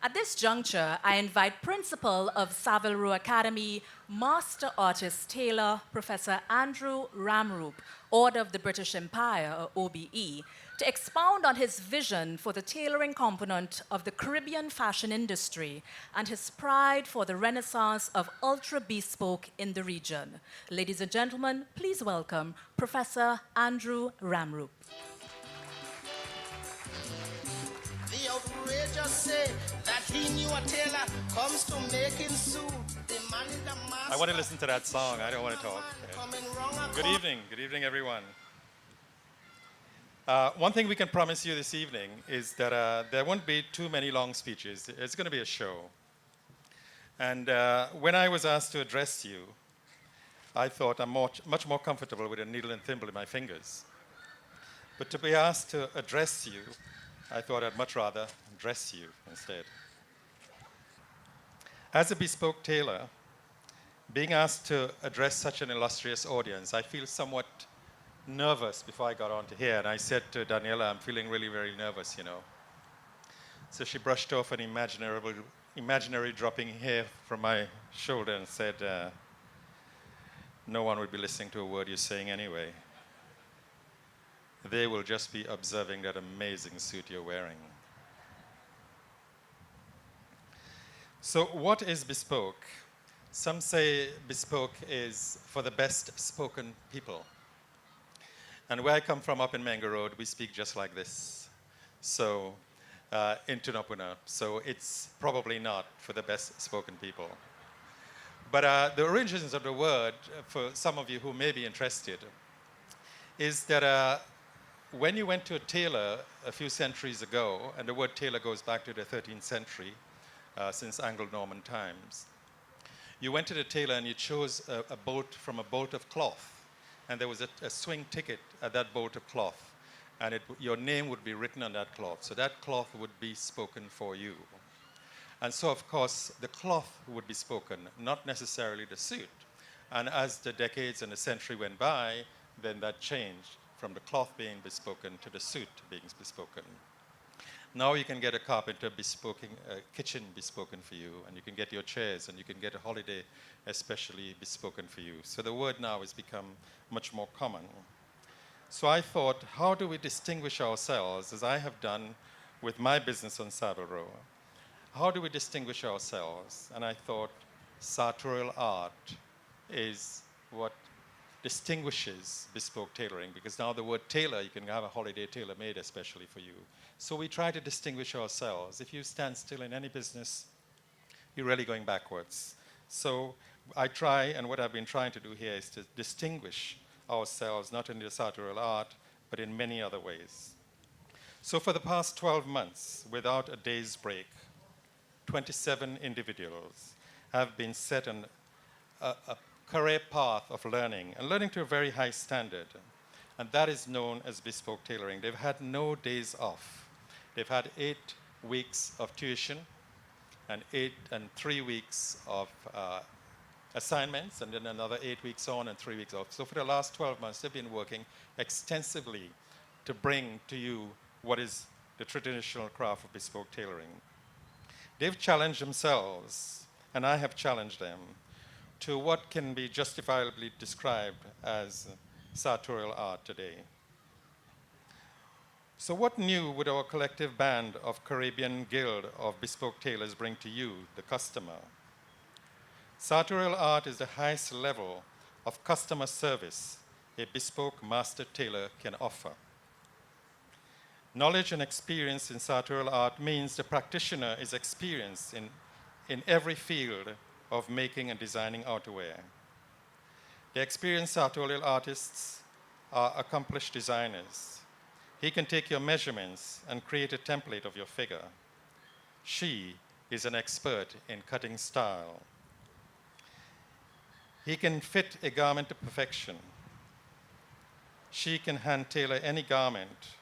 At this juncture, I invite Principal of Savile Row Academy, Master Artist Tailor, Professor Andrew Ramroop, Order of the British Empire, or OBE, to expound on his vision for the tailoring component of the Caribbean fashion industry and his pride for the renaissance of ultra-bespoke in the region. Ladies and gentlemen, please welcome Professor Andrew Ramroop. The outrageous say that he knew a tailor comes to making suit. The man in the mask. I want to listen to that song. I don't want to talk. Good evening, everyone. One thing we can promise you this evening is that there won't be too many long speeches. It's going to be a show. And when I was asked to address you, I thought I'm much more comfortable with a needle and thimble in my fingers. But to be asked to address you, I thought I'd much rather dress you instead. As a bespoke tailor, being asked to address such an illustrious audience, I feel somewhat nervous before I got onto here. And I said to Daniela, I'm feeling really very nervous, you know. So she brushed off an imaginary dropping hair from my shoulder and said, no one would be listening to a word you're saying anyway. They will just be observing that amazing suit you're wearing. So what is bespoke? Some say bespoke is for the best spoken people. And where I come from up in Menga Road, we speak just like this. So in Tunapuna. So it's probably not for the best spoken people. But the origins of the word, for some of you who may be interested, is that when you went to a tailor a few centuries ago, and the word tailor goes back to the 13th century, since Anglo-Norman times, you went to the tailor and you chose a bolt from a bolt of cloth, and there was a swing ticket at that bolt of cloth, and your name would be written on that cloth. So that cloth would be spoken for you. And so, of course, the cloth would be spoken, not necessarily the suit. And as the decades and the century went by, then that changed from the cloth being bespoken to the suit being bespoken. Now you can get a carpenter kitchen bespoken for you, and you can get your chairs, and you can get a holiday especially bespoken for you. So the word now has become much more common. So I thought, how do we distinguish ourselves, as I have done with my business on Savile Row? How do we distinguish ourselves? And I thought sartorial art is what distinguishes bespoke tailoring, because now the word tailor, you can have a holiday tailor made especially for you. So we try to distinguish ourselves. If you stand still in any business, you're really going backwards. So I try, and what I've been trying to do here is to distinguish ourselves, not in the sartorial art, but in many other ways. So for the past 12 months, without a day's break, 27 individuals have been set on a career path of learning, and learning to a very high standard. And that is known as bespoke tailoring. They've had no days off. They've had 8 weeks of tuition and 3 weeks of assignments, and then another 8 weeks on and 3 weeks off. So for the last 12 months, they've been working extensively to bring to you what is the traditional craft of bespoke tailoring. They've challenged themselves, and I have challenged them, to what can be justifiably described as sartorial art today. So what new would our collective band of Caribbean Guild of Bespoke Tailors bring to you, the customer? Sartorial art is the highest level of customer service a bespoke master tailor can offer. Knowledge and experience in sartorial art means the practitioner is experienced in every field of making and designing outerwear. The experienced sartorial artists are accomplished designers. He can take your measurements and create a template of your figure. She is an expert in cutting style. He can fit a garment to perfection. She can hand tailor any garment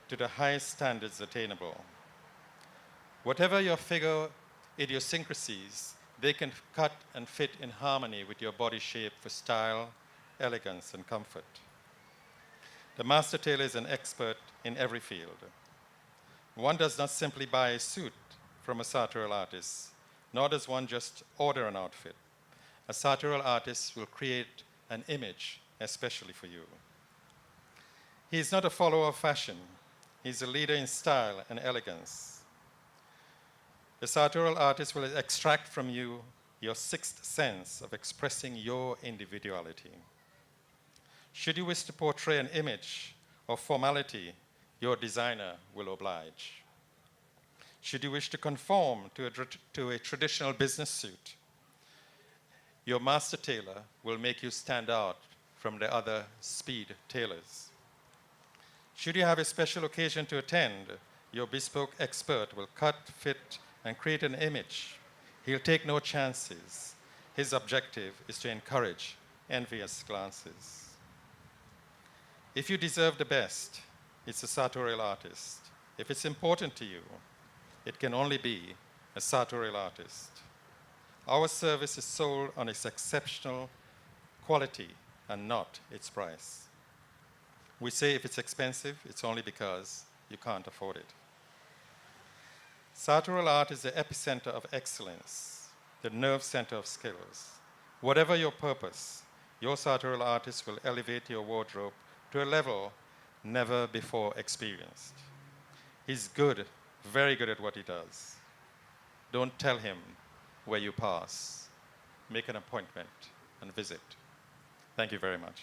to the highest standards attainable. Whatever your figure idiosyncrasies, they can cut and fit in harmony with your body shape for style, elegance, and comfort. The master tailor is an expert in every field. One does not simply buy a suit from a sartorial artist, nor does one just order an outfit. A sartorial artist will create an image especially for you. He is not a follower of fashion. He's a leader in style and elegance. The sartorial artist will extract from you your sixth sense of expressing your individuality. Should you wish to portray an image of formality, your designer will oblige. Should you wish to conform to a traditional business suit, your master tailor will make you stand out from the other speed tailors. Should you have a special occasion to attend, your bespoke expert will cut, fit, and create an image. He'll take no chances. His objective is to encourage envious glances. If you deserve the best, it's a sartorial artist. If it's important to you, it can only be a sartorial artist. Our service is sold on its exceptional quality and not its price. We say if it's expensive, it's only because you can't afford it. Sartorial art is the epicenter of excellence, the nerve center of skills. Whatever your purpose, your sartorial artist will elevate your wardrobe to a level never before experienced. He's good, very good at what he does. Don't tell him where you pass. Make an appointment and visit. Thank you very much.